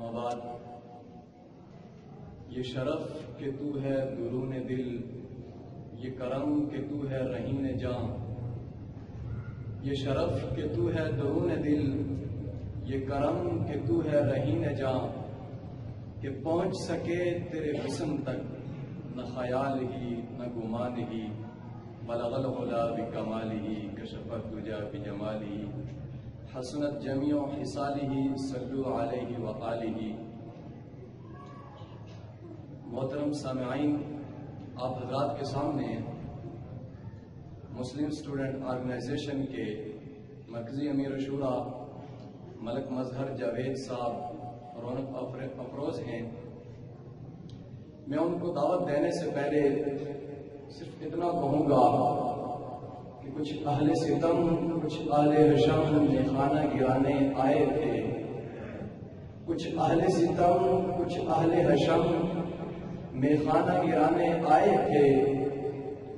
مواد یہ شرف کہ تو ہے درون دل، یہ کرم کہ تو ہے رہین جاں، یہ شرف کہ تو ہے درون دل، یہ کرم کہ تو ہے رہین جاں، کہ پہنچ سکے تیرے حسن تک نہ خیال ہی نہ گمان ہی، بلغ العلا بکمالہ کشف الدجا بجمالہ، حسنت جمیع خصالہ صلوا علیہ وآلہ۔ محترم سامعین، آپ حضرات کے سامنے مسلم اسٹوڈنٹ آرگنائزیشن کے مرکزی امیر شورا ملک مظہر جاوید صاحب رونق افروز ہیں۔ میں ان کو دعوت دینے سے پہلے صرف اتنا کہوں گا کہ کچھ اہل ستم، کچھ اہل حشم میں خانہ گرانے آئے تھے، کچھ اہل ستم، کچھ اہل حشم میں خانہ گرانے آئے تھے،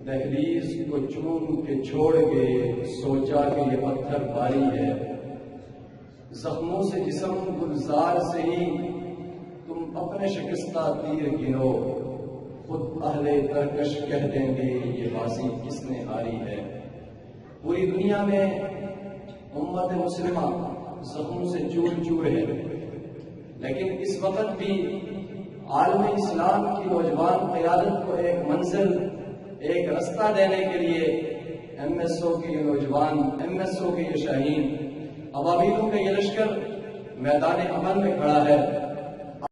دہلیز کو چوم کے چھوڑ کے سوچا کہ یہ پتھر بھاری ہے، زخموں سے جسم گلزار سے ہی تم اپنے شکستہ تیر گرو، خود اہل ترکش کہہ دیں گے یہ بازی کس نے ہاری ہے۔ پوری دنیا میں امت مسلمہ زخموں سے چور چور ہے، لیکن اس وقت بھی عالم اسلام کی نوجوان قیادت کو ایک منزل، ایک رستہ دینے کے لیے ایم ایس او کے یہ نوجوان، ایم ایس او کے یہ شاہین، ابابیلوں کا یہ لشکر میدان عمل میں کھڑا ہے۔